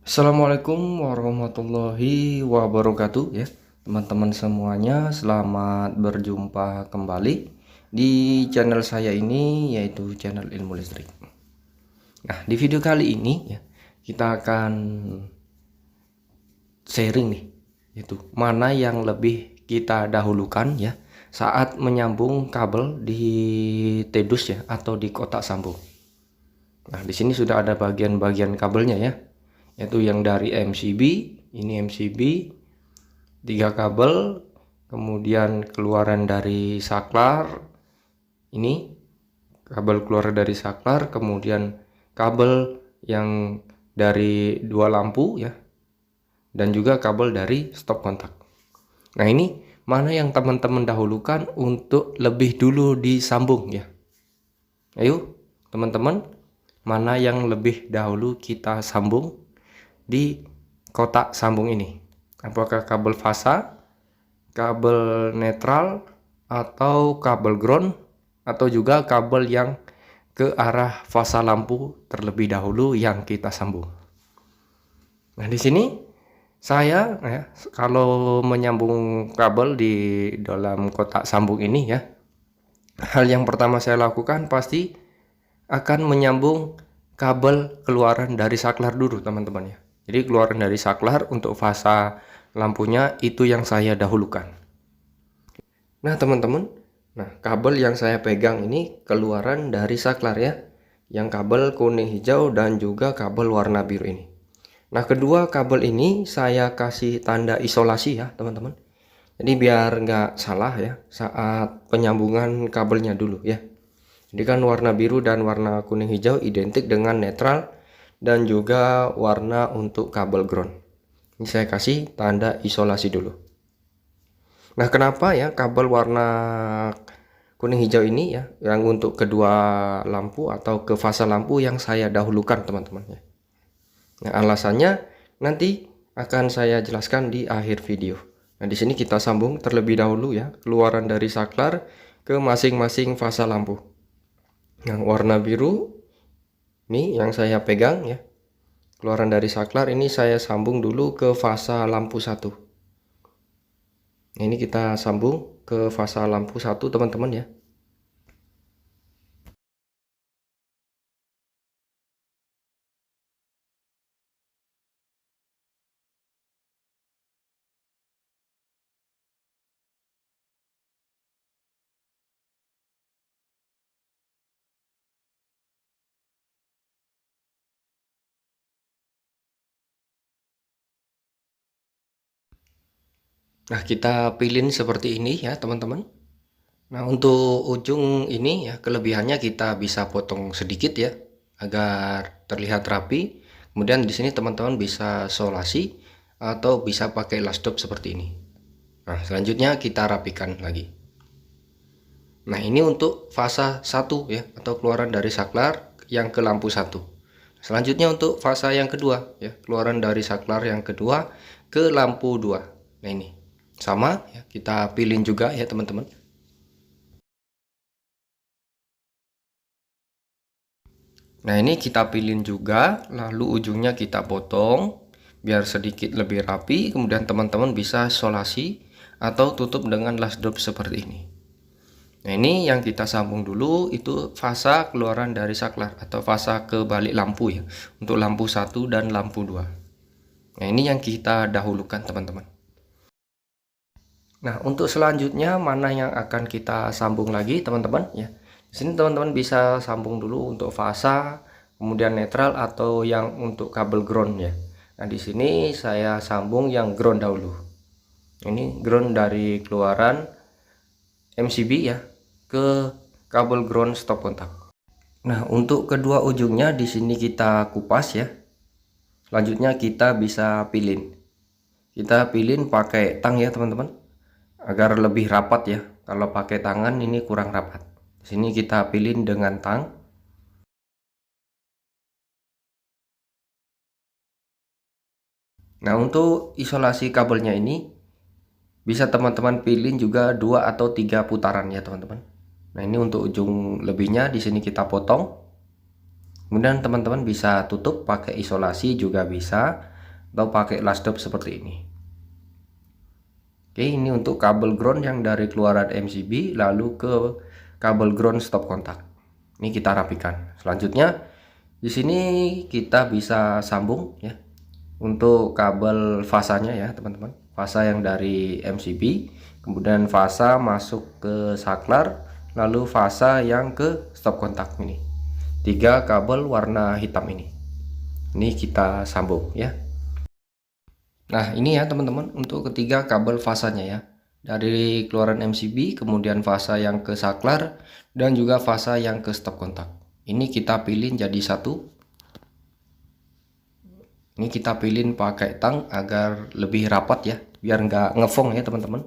Assalamualaikum warahmatullahi wabarakatuh ya teman-teman semuanya, selamat berjumpa kembali di channel saya ini, yaitu channel ilmu listrik. Nah, di video kali ini ya kita akan sharing nih, yaitu mana yang lebih kita dahulukan ya saat menyambung kabel di tedus ya atau di kotak sambung. Nah, di sini sudah ada bagian-bagian kabelnya ya, yaitu yang dari MCB, ini MCB 3 kabel, kemudian keluaran dari saklar, ini kabel keluar dari saklar, kemudian kabel yang dari 2 lampu ya, dan juga kabel dari stop kontak. Nah, ini mana yang teman-teman dahulukan untuk lebih dulu disambung ya? Ayo teman-teman, mana yang lebih dahulu kita sambung di kotak sambung ini? Apakah kabel fasa, kabel netral, atau kabel ground, atau juga kabel yang ke arah fasa lampu terlebih dahulu yang kita sambung? Nah, di sini saya ya, kalau menyambung kabel di dalam kotak sambung ini ya, hal yang pertama saya lakukan pasti akan menyambung kabel keluaran dari saklar dulu teman-teman ya. Jadi keluaran dari saklar untuk fasa lampunya itu yang saya dahulukan. Nah teman-teman, kabel yang saya pegang ini keluaran dari saklar ya, yang kabel kuning hijau dan juga kabel warna biru ini. Nah, kedua kabel ini saya kasih tanda isolasi ya teman-teman. Jadi biar nggak salah ya saat penyambungan kabelnya dulu ya. Jadi kan warna biru dan warna kuning hijau identik dengan netral dan juga warna untuk kabel ground. Ini saya kasih tanda isolasi dulu. Nah, kenapa ya kabel warna kuning hijau ini ya yang untuk kedua lampu atau ke fasa lampu yang saya dahulukan teman-teman ya. Nah, alasannya nanti akan saya jelaskan di akhir video. Nah, di sini kita sambung terlebih dahulu ya keluaran dari saklar ke masing-masing fasa lampu. Yang warna biru ini yang saya pegang ya. Keluaran dari saklar ini saya sambung dulu ke fasa lampu 1. Ini kita sambung ke fasa lampu 1 teman-teman ya. Nah, kita pilih seperti ini ya teman-teman. Nah, untuk ujung ini ya kelebihannya kita bisa potong sedikit ya agar terlihat rapi. Kemudian di sini teman-teman bisa solasi atau bisa pakai lastop seperti ini. Nah, selanjutnya kita rapikan lagi. Nah, ini untuk fasa 1 ya atau keluaran dari saklar yang ke lampu 1. Selanjutnya untuk fasa yang kedua ya, keluaran dari saklar yang kedua ke lampu 2. Nah, ini sama ya, kita pilih juga ya teman-teman. Nah, ini kita pilih juga, lalu ujungnya kita potong biar sedikit lebih rapi. Kemudian teman-teman bisa solasi atau tutup dengan lasdop seperti ini. Nah, ini yang kita sambung dulu itu fasa keluaran dari saklar atau fasa ke balik lampu ya, untuk lampu 1 dan lampu 2. Nah, ini yang kita dahulukan teman-teman. Nah, untuk selanjutnya mana yang akan kita sambung lagi teman-teman ya. Di sini teman-teman bisa sambung dulu untuk fasa, kemudian netral atau yang untuk kabel ground ya. Nah, di sini saya sambung yang ground dahulu. Ini ground dari keluaran MCB ya ke kabel ground stop kontak. Nah, untuk kedua ujungnya di sini kita kupas ya. Selanjutnya kita bisa pilin. Kita pilin pakai tang ya teman-teman, agar lebih rapat ya. Kalau pakai tangan ini kurang rapat. Di sini kita pilih dengan tang. Nah, untuk isolasi kabelnya ini bisa teman-teman pilih juga 2 atau 3 putaran ya teman-teman. Nah, ini untuk ujung lebihnya di sini kita potong. Kemudian teman-teman bisa tutup pakai isolasi juga bisa, atau pakai last stop seperti ini. Oke, ini untuk kabel ground yang dari keluaran MCB lalu ke kabel ground stop kontak. Ini kita rapikan. Selanjutnya di sini kita bisa sambung ya untuk kabel fasanya ya teman-teman. Fasa yang dari MCB, kemudian fasa masuk ke saklar, lalu fasa yang ke stop kontak ini. 3 kabel warna hitam ini. Ini kita sambung ya. Nah, ini ya teman-teman untuk ketiga kabel fasanya ya. Dari keluaran MCB, kemudian fasa yang ke saklar, dan juga fasa yang ke stop kontak. Ini kita pilih jadi satu. Ini kita pilih pakai tang agar lebih rapat ya, biar nggak ngefong ya teman-teman.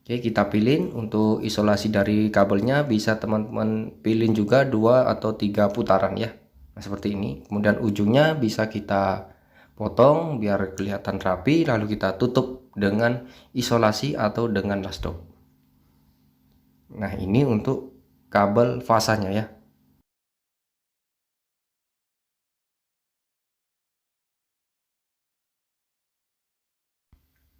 Oke, kita pilih untuk isolasi dari kabelnya, bisa teman-teman pilih juga 2 atau 3 putaran ya. Nah, seperti ini. Kemudian ujungnya bisa kita potong biar kelihatan rapi, lalu kita tutup dengan isolasi atau dengan last stop. Nah, ini untuk kabel fasanya ya.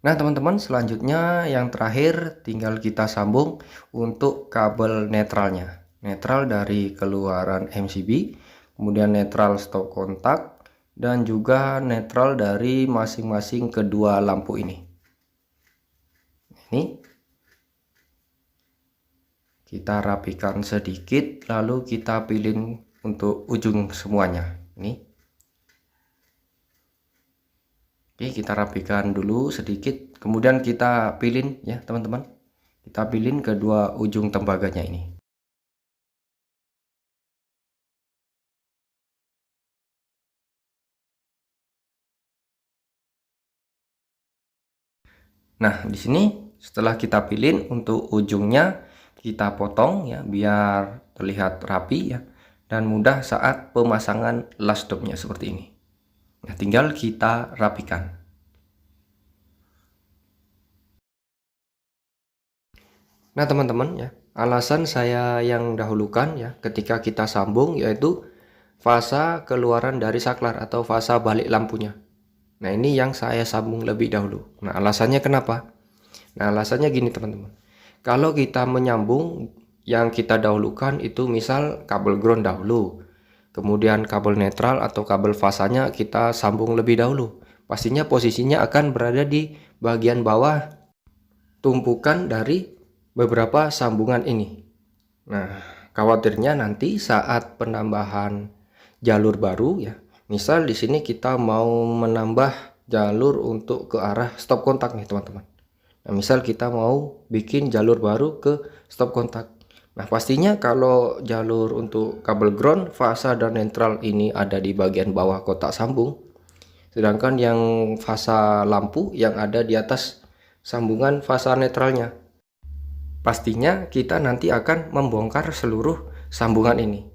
Nah teman-teman, selanjutnya yang terakhir tinggal kita sambung untuk kabel netralnya. Netral dari keluaran MCB, kemudian netral stop kontak, dan juga netral dari masing-masing kedua lampu ini. Ini kita rapikan sedikit, lalu kita pilih untuk ujung semuanya. Ini. Oke, kita rapikan dulu sedikit, kemudian kita pilih ya teman-teman. Kita pilih kedua ujung tembaganya ini. Nah, di sini setelah kita pilih untuk ujungnya kita potong ya biar terlihat rapi ya dan mudah saat pemasangan last stopnya seperti ini. Nah, tinggal kita rapikan. Nah, teman-teman ya, alasan saya yang dahulukan ya ketika kita sambung yaitu fasa keluaran dari saklar atau fasa balik lampunya. Nah, ini yang saya sambung lebih dahulu. Nah, alasannya kenapa? Nah, alasannya gini teman-teman. Kalau kita menyambung yang kita dahulukan itu misal kabel ground dahulu, kemudian kabel netral atau kabel fasanya kita sambung lebih dahulu. Pastinya posisinya akan berada di bagian bawah tumpukan dari beberapa sambungan ini. Nah, khawatirnya nanti saat penambahan jalur baru ya, misal di sini kita mau menambah jalur untuk ke arah stop kontak nih teman-teman. Nah, misal kita mau bikin jalur baru ke stop kontak. Nah, pastinya kalau jalur untuk kabel ground, fasa dan netral ini ada di bagian bawah kotak sambung. Sedangkan yang fasa lampu yang ada di atas sambungan fasa netralnya. Pastinya kita nanti akan membongkar seluruh sambungan ini.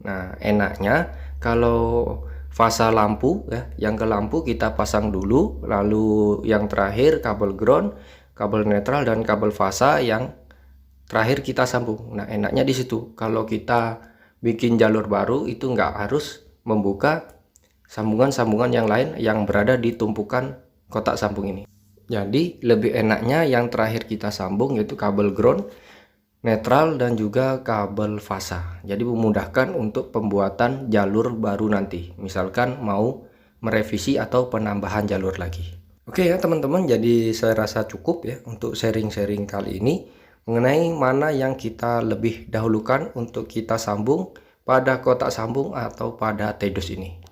Nah, enaknya kalau fasa lampu ya, yang ke lampu kita pasang dulu, lalu yang terakhir kabel ground, kabel netral dan kabel fasa yang terakhir kita sambung. Nah, enaknya di situ. Kalau kita bikin jalur baru itu nggak harus membuka sambungan-sambungan yang lain yang berada di tumpukan kotak sambung ini. Jadi lebih enaknya yang terakhir kita sambung yaitu kabel ground, netral dan juga kabel fasa. Jadi memudahkan untuk pembuatan jalur baru nanti. Misalkan mau merevisi atau penambahan jalur lagi. Oke ya teman-teman, jadi saya rasa cukup ya untuk sharing-sharing kali ini mengenai mana yang kita lebih dahulukan untuk kita sambung pada kotak sambung atau pada TEDOS ini.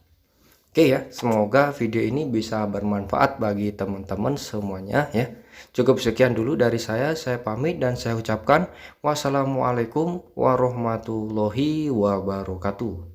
Oke ya, semoga video ini bisa bermanfaat bagi teman-teman semuanya ya. Cukup sekian dulu dari saya pamit dan saya ucapkan wassalamualaikum warahmatullahi wabarakatuh.